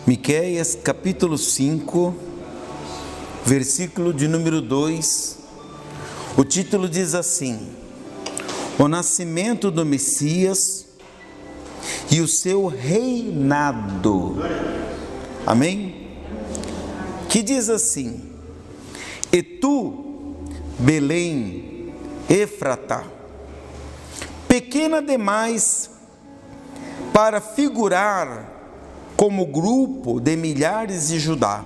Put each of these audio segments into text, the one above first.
Miqueias capítulo 5, versículo de número 2, o título diz assim: o nascimento do Messias e o seu reinado. Amém? Que diz assim: e tu, Belém, Efratá, pequena demais para figurar como grupo de milhares de Judá,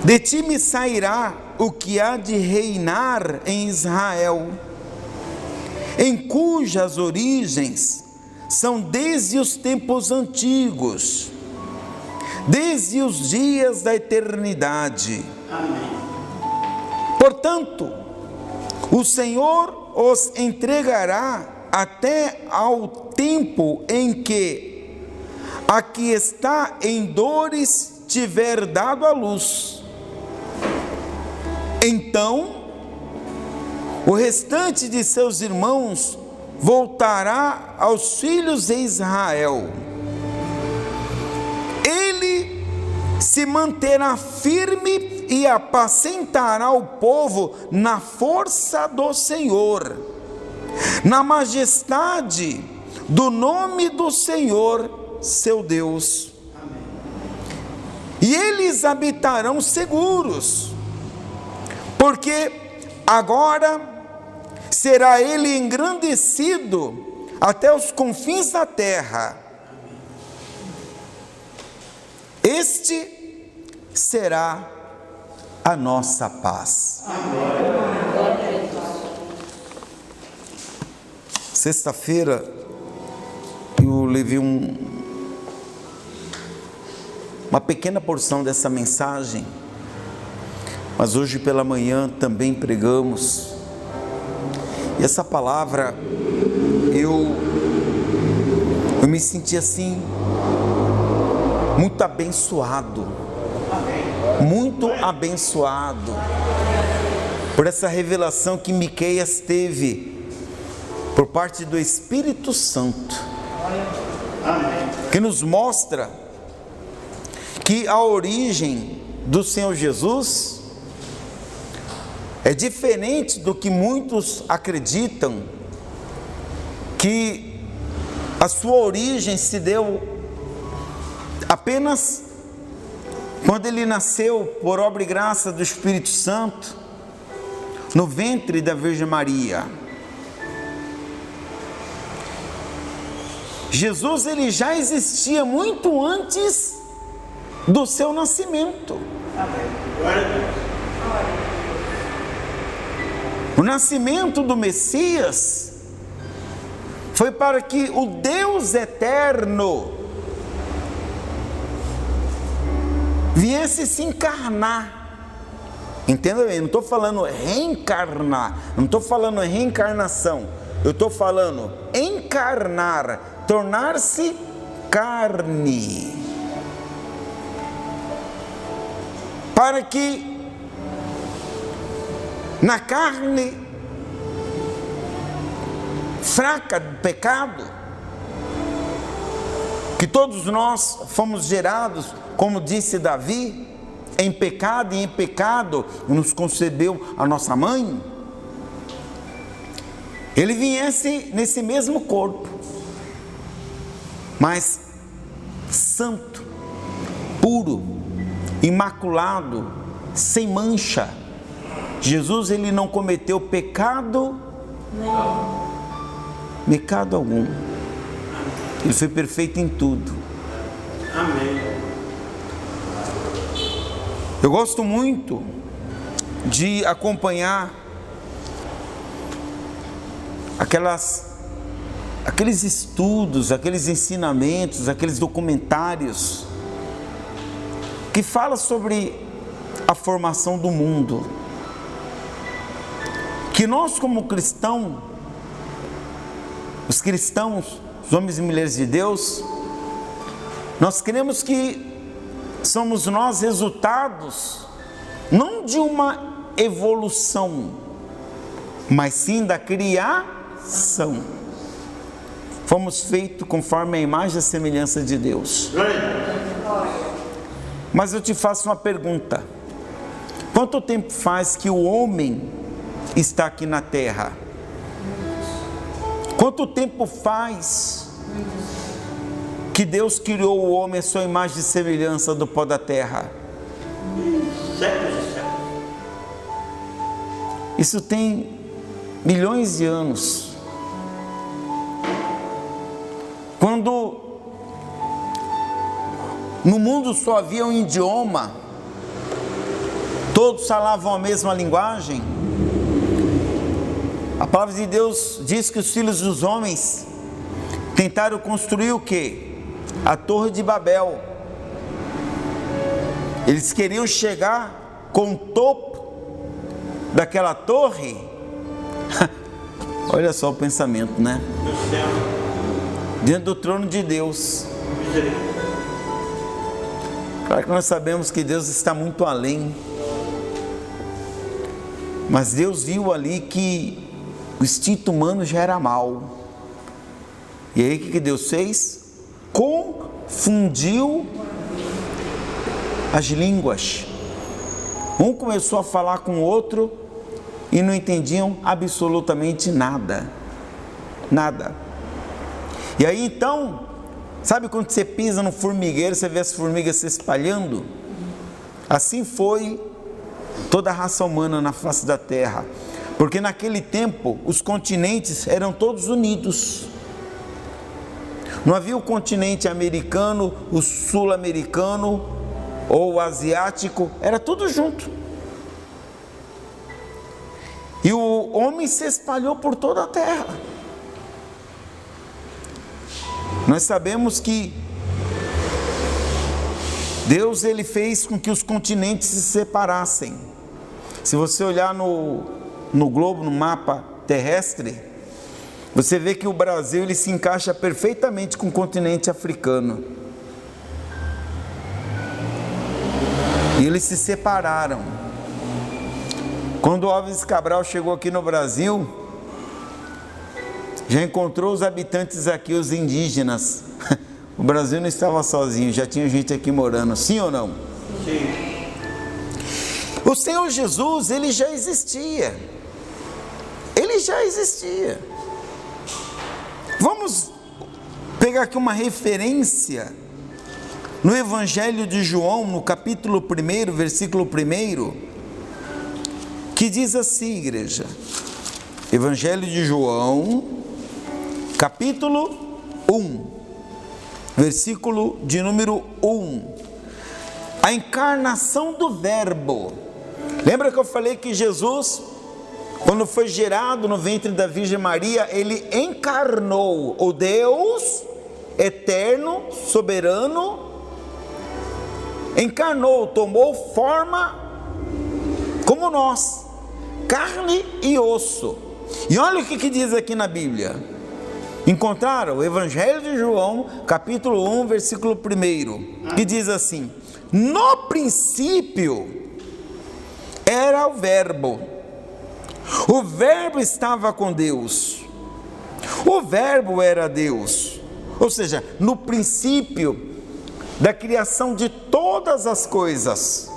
de ti me sairá o que há de reinar em Israel, em cujas origens são desde os tempos antigos, desde os dias da eternidade. Amém. Portanto, o Senhor os entregará até ao tempo em que a que está em dores tiver dado à luz. Então, o restante de seus irmãos voltará aos filhos de Israel. Ele se manterá firme e apacentará o povo na força do Senhor, na majestade do nome do Senhor, seu Deus. Amém. E eles habitarão seguros, porque agora será ele engrandecido até os confins da terra. Este será a nossa paz. Amém. Sexta-feira eu levei uma pequena porção dessa mensagem, mas hoje pela manhã também pregamos, e essa palavra eu me senti assim, muito abençoado, por essa revelação que Miqueias teve, por parte do Espírito Santo, que nos mostra que a origem do Senhor Jesus é diferente do que muitos acreditam, que a sua origem se deu apenas quando ele nasceu por obra e graça do Espírito Santo no ventre da Virgem Maria. Jesus, ele já existia muito antes do seu nascimento. O nascimento do Messias foi para que o Deus eterno viesse se encarnar. Entenda bem, não estou falando reencarnar, não estou falando reencarnação, eu estou falando encarnar, tornar-se carne, para que na carne fraca do pecado, que todos nós fomos gerados, como disse Davi, em pecado, e em pecado nos concebeu a nossa mãe, ele viesse nesse mesmo corpo, mas santo, puro, imaculado, sem mancha. Jesus, ele não cometeu pecado algum. Ele foi perfeito em tudo. Amém. Eu gosto muito de acompanhar aqueles estudos, aqueles ensinamentos, aqueles documentários que falam sobre a formação do mundo, que nós como cristãos, os cristãos, os homens e mulheres de Deus, nós cremos que somos nós resultados não de uma evolução, mas sim da criação. fomos feitos conforme a imagem e a semelhança de Deus. Mas eu te faço uma pergunta: quanto tempo faz que o homem está aqui na terra? Quanto tempo faz que Deus criou o homem à sua imagem e semelhança do pó da terra? Séculos e séculos. Isso tem milhões de anos. Quando no mundo só havia um idioma, todos falavam a mesma linguagem, a palavra de Deus diz que os filhos dos homens tentaram construir o quê? A Torre de Babel. Eles queriam chegar com o topo daquela torre. Olha só o pensamento, né? Do céu. Dentro do trono de Deus. Misericórdia. Claro que nós sabemos que Deus está muito além, mas Deus viu ali que o instinto humano já era mau. E aí o que Deus fez? Confundiu as línguas. Um começou a falar com o outro e não entendiam absolutamente nada. Nada. E aí então, sabe quando você pisa no formigueiro, você vê as formigas se espalhando? Assim foi toda a raça humana na face da terra. Porque naquele tempo os continentes eram todos unidos. Não havia o continente americano, o sul-americano ou o asiático, era tudo junto. E o homem se espalhou por toda a terra. Nós sabemos que Deus ele fez com que os continentes se separassem. Se você olhar no globo, no mapa terrestre, você vê que o Brasil ele se encaixa perfeitamente com o continente africano. E eles se separaram. Quando o Alves Cabral chegou aqui no Brasil, já encontrou os habitantes aqui, os indígenas. O Brasil não estava sozinho, já tinha gente aqui morando, sim ou não? Sim. O Senhor Jesus, ele já existia. Ele já existia. Vamos pegar aqui uma referência no Evangelho de João, no capítulo 1, versículo 1, que diz assim, igreja. Evangelho de João, capítulo 1, versículo de número 1. A encarnação do Verbo. Lembra que eu falei que Jesus, quando foi gerado no ventre da Virgem Maria, ele encarnou o Deus eterno, soberano, encarnou, tomou forma como nós, carne e osso. E olha o que diz aqui na Bíblia. Encontraram o Evangelho de João, capítulo 1, versículo 1, que diz assim: no princípio era o Verbo estava com Deus, o Verbo era Deus. Ou seja, no princípio da criação de todas as coisas,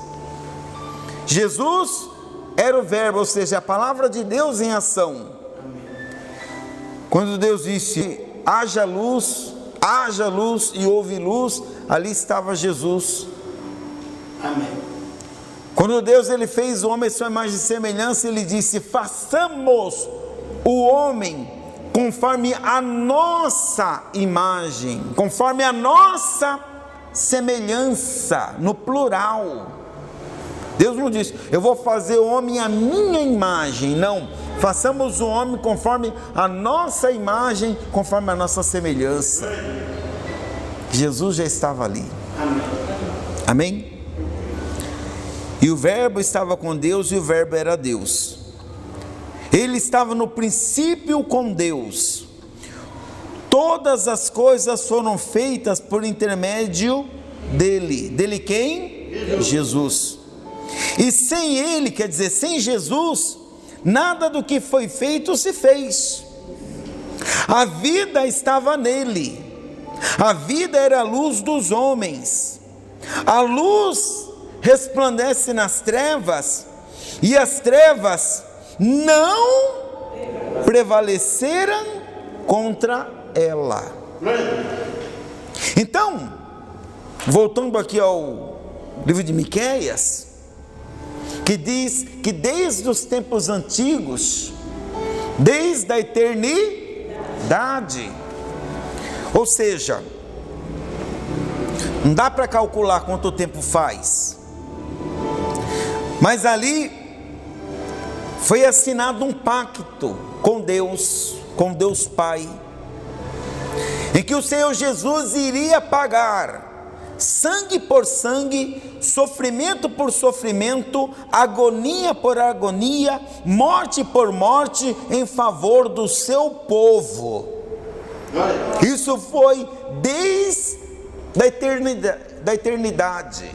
Jesus era o Verbo, ou seja, a palavra de Deus em ação. Quando Deus disse, haja luz e houve luz, ali estava Jesus. Amém. Quando Deus ele fez o homem à sua imagem e semelhança, ele disse, façamos o homem conforme a nossa imagem, conforme a nossa semelhança, no plural. Deus não disse, eu vou fazer o homem à minha imagem, não, façamos o homem conforme a nossa imagem, conforme a nossa semelhança. Jesus já estava ali. Amém? E o Verbo estava com Deus e o Verbo era Deus. Ele estava no princípio com Deus. Todas as coisas foram feitas por intermédio dele. Dele quem? Jesus. E sem ele, quer dizer, sem Jesus, nada do que foi feito se fez. A vida estava nele, a vida era a luz dos homens. A luz resplandece nas trevas, e as trevas não prevaleceram contra ela. Então, voltando aqui ao livro de Miqueias, que diz que desde os tempos antigos, desde a eternidade, ou seja, não dá para calcular quanto tempo faz, mas ali foi assinado um pacto com Deus Pai, em que o Senhor Jesus iria pagar sangue por sangue, sofrimento por sofrimento, agonia por agonia, morte por morte, em favor do seu povo. Isso foi desde a eternidade.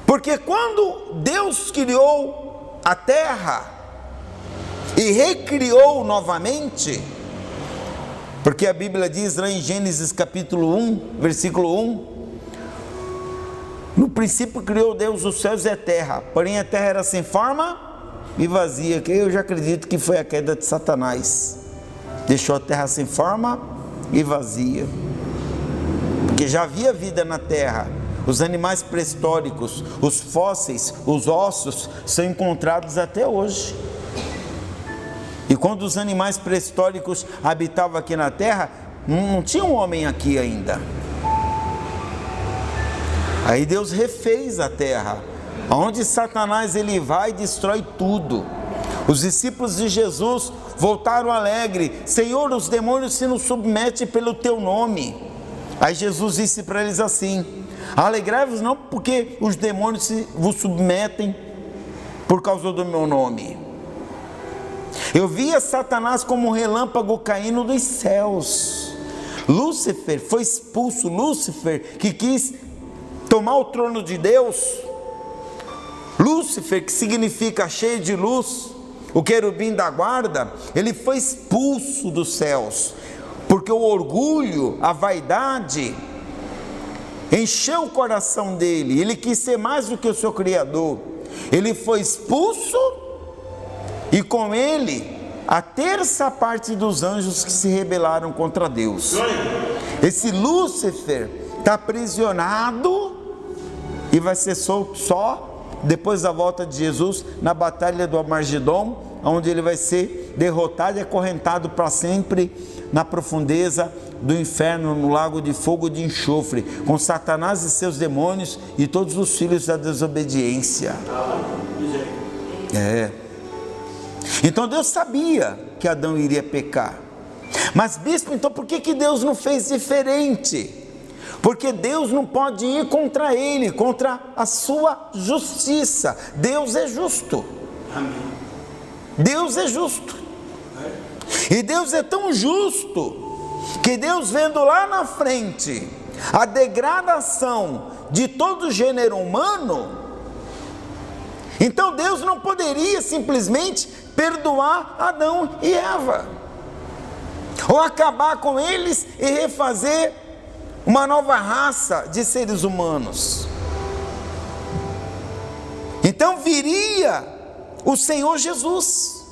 Porque quando Deus criou a terra e recriou novamente, porque a Bíblia diz lá em Gênesis capítulo 1, versículo 1, no princípio criou Deus os céus e a terra, porém a terra era sem forma e vazia, que eu já acredito que foi a queda de Satanás, deixou a terra sem forma e vazia, porque já havia vida na terra, os animais pré-históricos, os fósseis, os ossos são encontrados até hoje. E quando os animais pré-históricos habitavam aqui na terra, não tinha um homem aqui ainda. Aí Deus refez a terra, onde Satanás ele vai e destrói tudo. Os discípulos de Jesus voltaram alegres: Senhor, os demônios se nos submetem pelo teu nome. Aí Jesus disse para eles assim: alegrai-vos não porque os demônios vos submetem por causa do meu nome. Eu via Satanás como um relâmpago caindo dos céus. Lúcifer foi expulso. Lúcifer que quis tomar o trono de Deus. Lúcifer, que significa cheio de luz, o querubim da guarda, ele foi expulso dos céus, porque o orgulho, a vaidade encheu o coração dele. Ele quis ser mais do que o seu Criador. Ele foi expulso, e com ele a terça parte dos anjos que se rebelaram contra Deus. Esse Lúcifer está aprisionado e vai ser solto só depois da volta de Jesus, na batalha do Armagedon, onde ele vai ser derrotado e acorrentado para sempre na profundeza do inferno, no lago de fogo e de enxofre, com Satanás e seus demônios e todos os filhos da desobediência. Então Deus sabia que Adão iria pecar. Mas bispo, então por que Deus não fez diferente? Porque Deus não pode ir contra ele, contra a sua justiça. Deus é justo. Deus é justo. E Deus é tão justo que Deus, vendo lá na frente a degradação de todo o gênero humano, então Deus não poderia simplesmente perdoar Adão e Eva, ou acabar com eles e refazer uma nova raça de seres humanos. Então viria o Senhor Jesus,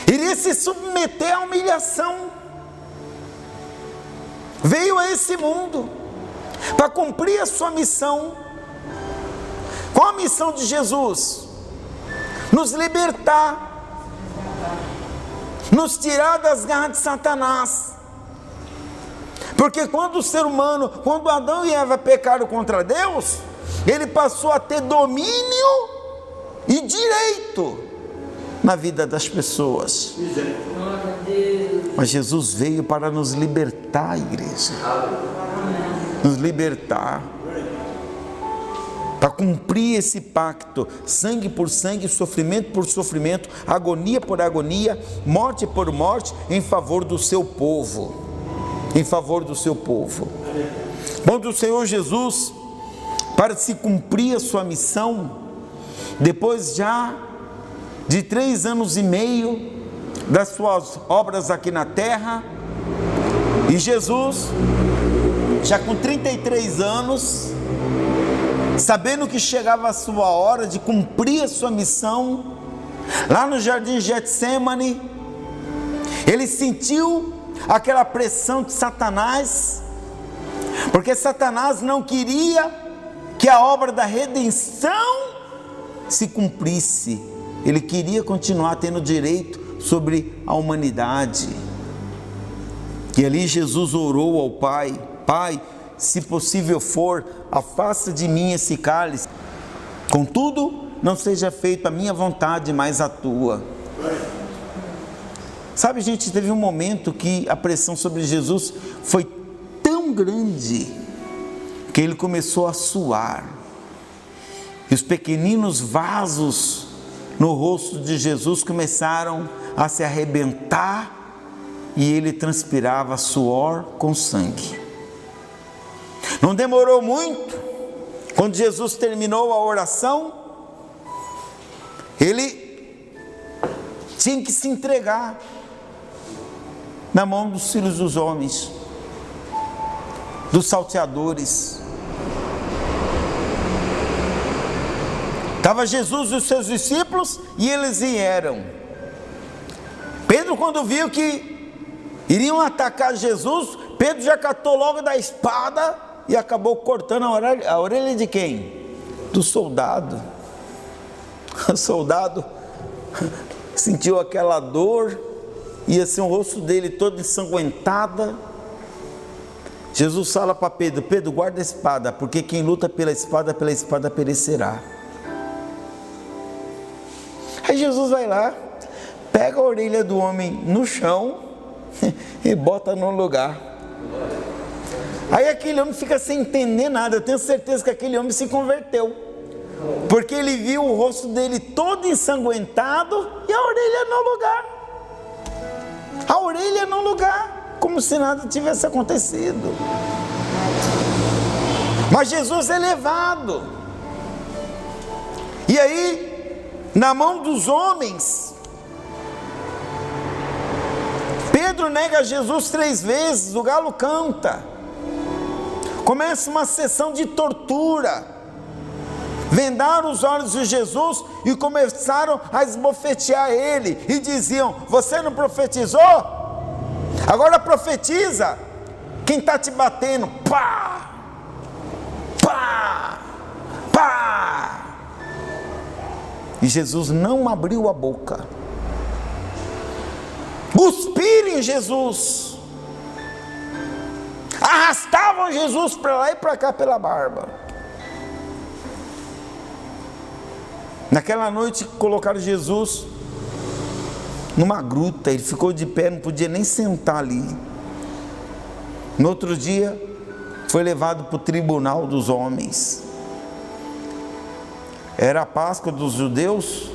iria se submeter à humilhação, veio a esse mundo para cumprir a sua missão. Qual a missão de Jesus? Nos libertar, nos tirar das garras de Satanás. Porque quando o ser humano, quando Adão e Eva pecaram contra Deus, ele passou a ter domínio e direito na vida das pessoas. Mas Jesus veio para nos libertar, igreja. Nos libertar. Para cumprir esse pacto, sangue por sangue, sofrimento por sofrimento, agonia por agonia, morte por morte, em favor do seu povo. Em favor do seu povo. Quando o Senhor Jesus, para se cumprir a sua missão, depois já de 3 anos e meio das suas obras aqui na terra. E Jesus, já com 33 anos, sabendo que chegava a sua hora de cumprir a sua missão, lá no jardim de Getsêmani, ele sentiu aquela pressão de Satanás, porque Satanás não queria que a obra da redenção se cumprisse. Ele queria continuar tendo direito sobre a humanidade. E ali Jesus orou ao Pai: Pai, se possível for, afasta de mim esse cálice, contudo, não seja feita a minha vontade, mas a tua. Sabe, gente, teve um momento que a pressão sobre Jesus foi tão grande, que ele começou a suar, e os pequeninos vasos no rosto de Jesus começaram a se arrebentar, e ele transpirava suor com sangue. Não demorou muito, quando Jesus terminou a oração, ele tinha que se entregar na mão dos filhos dos homens, dos salteadores. Estava Jesus e os seus discípulos, e eles vieram. Pedro, quando viu que iriam atacar Jesus, Pedro já catou logo da espada e acabou cortando a orelha de quem? Do soldado. O soldado sentiu aquela dor, e assim o rosto dele todo ensanguentado. Jesus fala para Pedro: Pedro, guarda a espada, porque quem luta pela espada perecerá. Aí Jesus vai lá, pega a orelha do homem no chão e bota no lugar. Aí aquele homem fica sem entender nada. Eu tenho certeza que aquele homem se converteu, porque ele viu o rosto dele todo ensanguentado e a orelha no lugar. A orelha no lugar, como se nada tivesse acontecido. Mas Jesus é levado, e aí, na mão dos homens, Pedro nega Jesus 3 vezes, o galo canta. Começa uma sessão de tortura. Vendaram os olhos de Jesus e começaram a esbofetear ele, e diziam: você não profetizou? Agora profetiza. Quem está te batendo? Pá! Pá! Pá! E Jesus não abriu a boca. Cuspiram em Jesus, arrastavam Jesus para lá e para cá pela barba. Naquela noite colocaram Jesus numa gruta, ele ficou de pé, não podia nem sentar ali. No outro dia foi levado para o tribunal dos homens. Era a Páscoa dos judeus,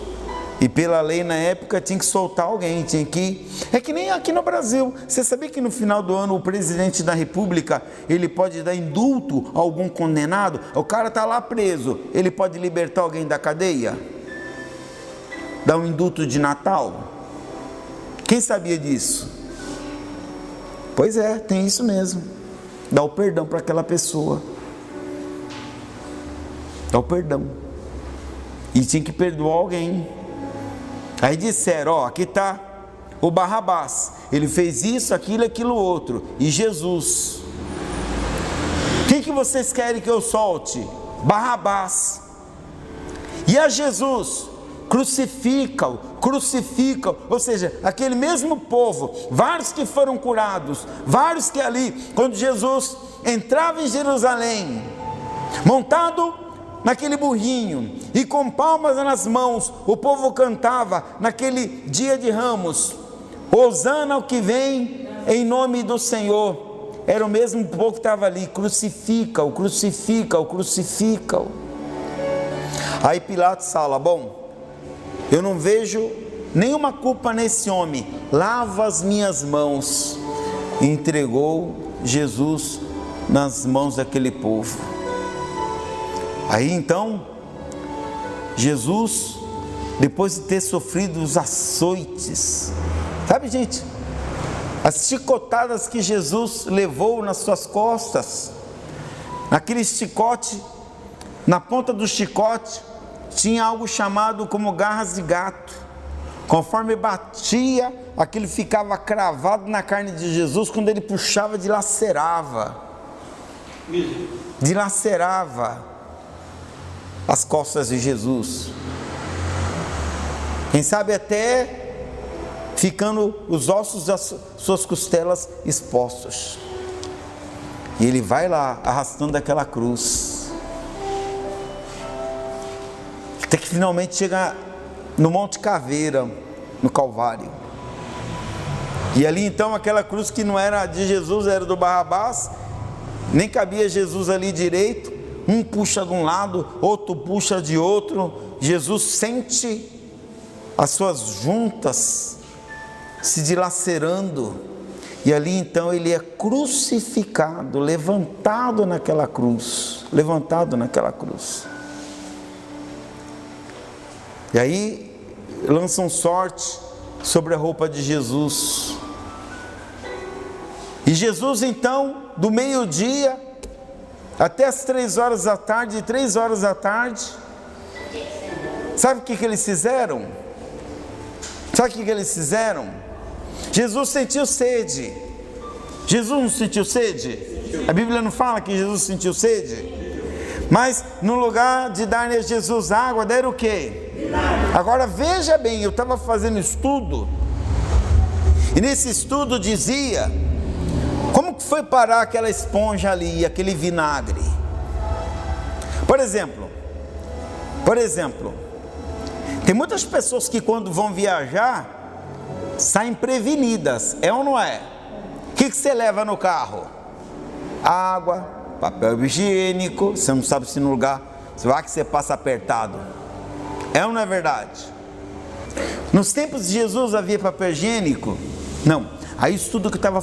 e pela lei na época tinha que soltar alguém, tinha que... É que nem aqui no Brasil. Você sabia que no final do ano o presidente da república, ele pode dar indulto a algum condenado? O cara está lá preso, ele pode libertar alguém da cadeia? Dar um indulto de Natal? Quem sabia disso? Pois é, tem isso mesmo. Dá o perdão para aquela pessoa. Dá o perdão. E tinha que perdoar alguém. Aí disseram: ó, aqui está o Barrabás, ele fez isso, aquilo, aquilo outro. E Jesus, quem que vocês querem que eu solte? Barrabás. E a Jesus, crucificam, ou seja, aquele mesmo povo, vários que foram curados, vários que ali, quando Jesus entrava em Jerusalém, montado naquele burrinho e com palmas nas mãos, o povo cantava naquele dia de Ramos: Hosana ao que vem em nome do Senhor. Era o mesmo povo que estava ali: crucifica-o, crucifica-o, crucifica-o. Aí Pilatos fala: bom, eu não vejo nenhuma culpa nesse homem, lava as minhas mãos. E entregou Jesus nas mãos daquele povo. Aí então, Jesus, depois de ter sofrido os açoites, Sabe, gente, as chicotadas que Jesus levou nas suas costas, naquele chicote, na ponta do chicote, tinha algo chamado como garras de gato. Conforme batia, aquilo ficava cravado na carne de Jesus. Quando ele puxava, dilacerava as costas de Jesus. Quem sabe até ficando os ossos das suas costelas expostos. E ele vai lá arrastando aquela cruz, até que finalmente chega no Monte Caveira, no Calvário. E ali então aquela cruz que não era de Jesus, era do Barrabás, nem cabia Jesus ali direito. Um puxa de um lado, outro puxa de outro. Jesus sente as suas juntas se dilacerando, e ali então ele é crucificado, levantado naquela cruz. E aí lançam sorte sobre a roupa de Jesus. E Jesus então, do meio-dia até as 3 horas da tarde, 3 horas da tarde, sabe o que eles fizeram? Jesus sentiu sede. Jesus não sentiu sede? A Bíblia não fala que Jesus sentiu sede? Mas no lugar de dar a Jesus água, deram o quê? Agora veja bem, eu estava fazendo estudo, e nesse estudo dizia, como que foi parar aquela esponja ali, aquele vinagre? Por exemplo, tem muitas pessoas que quando vão viajar, saem prevenidas, é ou não é? O que você leva no carro? Água, papel higiênico. Você não sabe se no lugar, se vai que você passa apertado. É ou não é verdade? Nos tempos de Jesus havia papel higiênico? Não. Aí o estudo que eu estava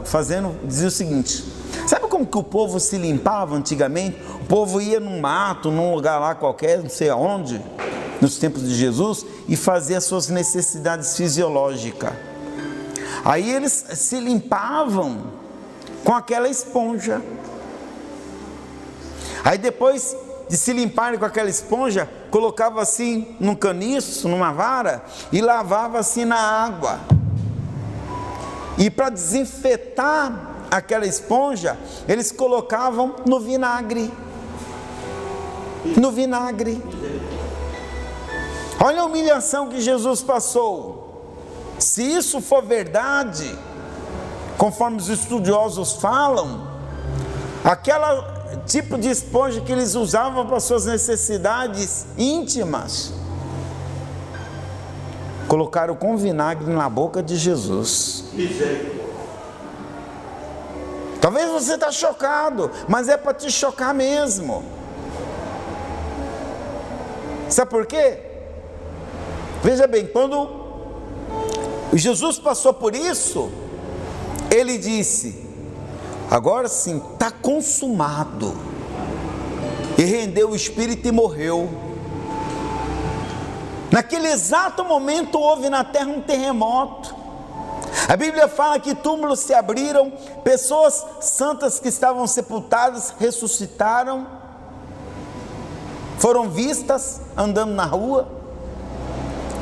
fazendo dizia o seguinte: sabe como que o povo se limpava antigamente? O povo ia num mato, num lugar lá qualquer, não sei aonde, nos tempos de Jesus, e fazia as suas necessidades fisiológicas. Aí eles se limpavam com aquela esponja. Aí depois de se limparem com aquela esponja, colocava assim num caniço, numa vara, e lavava assim na água. E para desinfetar aquela esponja, eles colocavam no vinagre. Olha a humilhação que Jesus passou. Se isso for verdade, conforme os estudiosos falam, aquela tipo de esponja que eles usavam para suas necessidades íntimas, colocaram com vinagre na boca de Jesus. Talvez você está chocado, mas é para te chocar mesmo. Sabe por quê? Veja bem, quando Jesus passou por isso, ele disse: agora sim, está consumado. E rendeu o espírito e morreu. Naquele exato momento houve na terra um terremoto. A Bíblia fala que túmulos se abriram, pessoas santas que estavam sepultadas ressuscitaram, foram vistas andando na rua.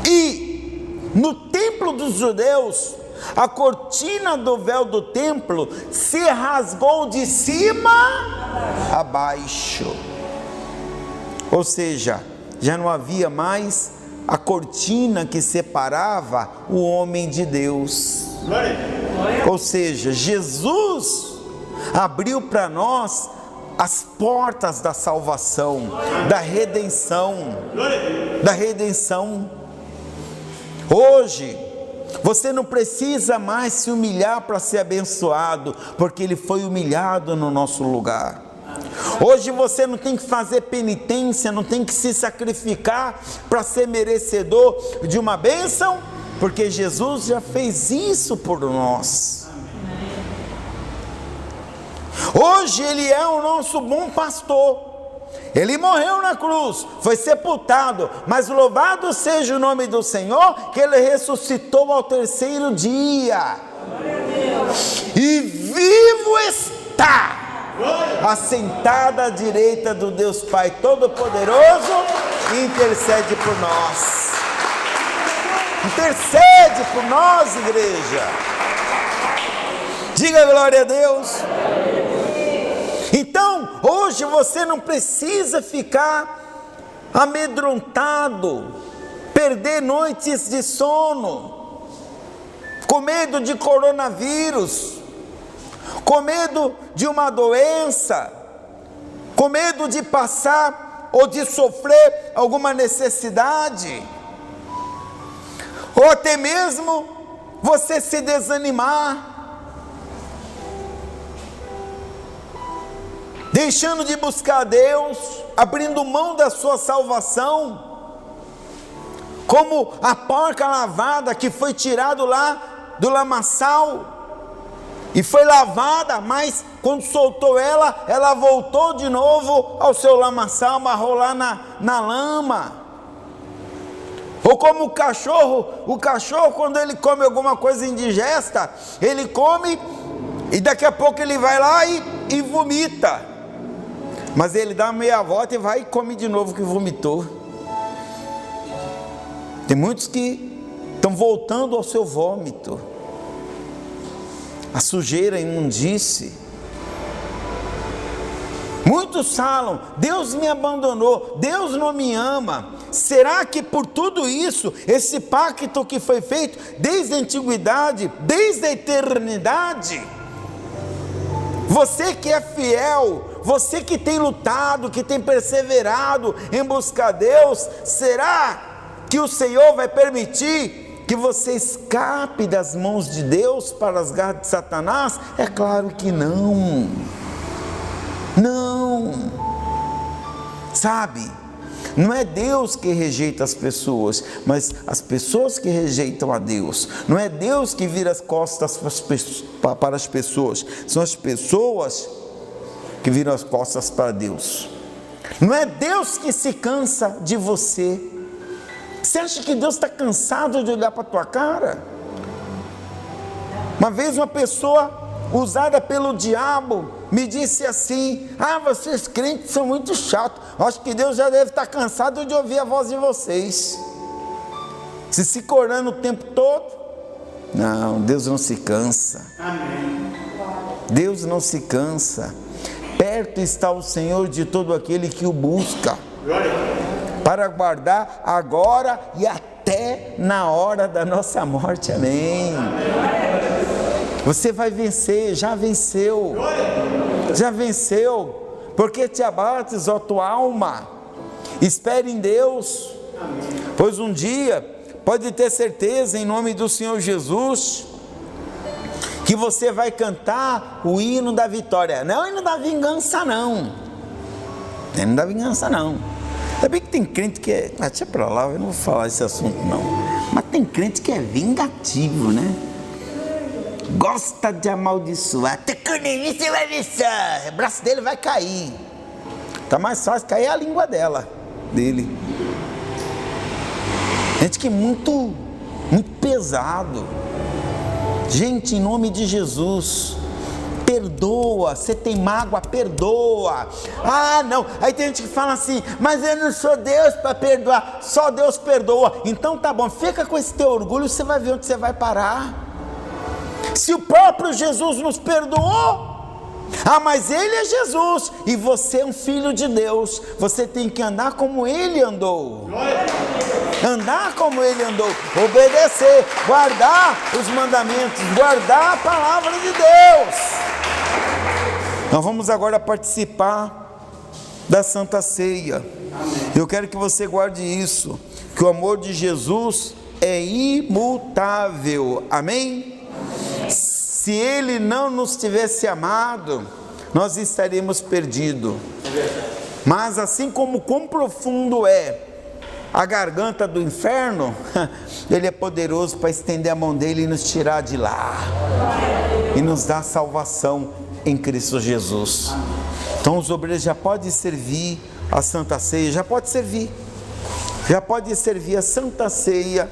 E no templo dos judeus, a cortina do véu do templo se rasgou de cima a baixo. Ou seja, já não havia mais a cortina que separava o homem de Deus. Ou seja, Jesus abriu para nós as portas da salvação, da redenção. Hoje você não precisa mais se humilhar para ser abençoado, porque Ele foi humilhado no nosso lugar. Hoje você não tem que fazer penitência, não tem que se sacrificar para ser merecedor de uma bênção, porque Jesus já fez isso por nós. Hoje Ele é o nosso bom pastor. Ele morreu na cruz, foi sepultado, mas louvado seja o nome do Senhor, que Ele ressuscitou ao terceiro dia, e vivo está, assentado à direita do Deus Pai Todo-Poderoso, e intercede por nós. Intercede por nós, igreja. Diga glória a Deus. Então, hoje você não precisa ficar amedrontado, perder noites de sono, com medo de coronavírus, com medo de uma doença, com medo de passar ou de sofrer alguma necessidade, ou até mesmo você se desanimar, deixando de buscar a Deus, abrindo mão da sua salvação, como a porca lavada que foi tirado lá do lamaçal e foi lavada, mas quando soltou ela voltou de novo ao seu lamaçal, amarrou lá na lama. Ou como o cachorro quando ele come alguma coisa indigesta, ele come e daqui a pouco ele vai lá e vomita. Mas ele dá meia volta e vai e come de novo o que vomitou. Tem muitos que estão voltando ao seu vômito. A sujeira, a imundície. Muitos falam: Deus me abandonou, Deus não me ama. Será que por tudo isso, esse pacto que foi feito desde a antiguidade, desde a eternidade, você que é fiel, você que tem lutado, que tem perseverado em buscar Deus, será que o Senhor vai permitir que você escape das mãos de Deus para as garras de Satanás? É claro que não. Não. Sabe, não é Deus que rejeita as pessoas, mas as pessoas que rejeitam a Deus. Não é Deus que vira as costas para as pessoas, são as pessoas que viram as costas para Deus. Não é Deus que se cansa de você. Você acha que Deus está cansado de olhar para a tua cara? Uma vez uma pessoa usada pelo diabo me disse assim: vocês crentes são muito chatos, acho que Deus já deve estar cansado de ouvir a voz de vocês, se corando o tempo todo. Não, Deus não se cansa. Amém. Deus não se cansa. Perto está o Senhor de todo aquele que o busca, para guardar agora e até na hora da nossa morte. Amém. Você vai vencer, já venceu, porque te abates, ó tua alma. Espere em Deus, pois um dia, pode ter certeza, em nome do Senhor Jesus, que você vai cantar o hino da vitória. Não é o hino da vingança, não. Não é o hino da vingança, não. Ainda bem que tem crente que é... deixa pra lá, eu não vou falar esse assunto, não. Mas tem crente que é vingativo, né? Gosta de amaldiçoar. Você vai vencer. O braço dele vai cair. Tá mais fácil cair a língua dele. Gente que é muito pesado. Gente, em nome de Jesus, perdoa. Você tem mágoa, perdoa. Não, aí tem gente que fala assim: mas eu não sou Deus para perdoar, só Deus perdoa. Então tá bom, fica com esse teu orgulho, você vai ver onde você vai parar. Se o próprio Jesus nos perdoou, mas Ele é Jesus, e você é um filho de Deus, você tem que andar como Ele andou. Andar como Ele andou, obedecer, guardar os mandamentos, guardar a palavra de Deus. Nós vamos agora participar da Santa Ceia. Eu quero que você guarde isso, que o amor de Jesus é imutável. Amém? Se Ele não nos tivesse amado, nós estaríamos perdidos. Mas assim como quão profundo é a garganta do inferno, Ele é poderoso para estender a mão dele e nos tirar de lá, e nos dar salvação em Cristo Jesus. Então os obreiros já podem servir a Santa Ceia, já pode servir a Santa Ceia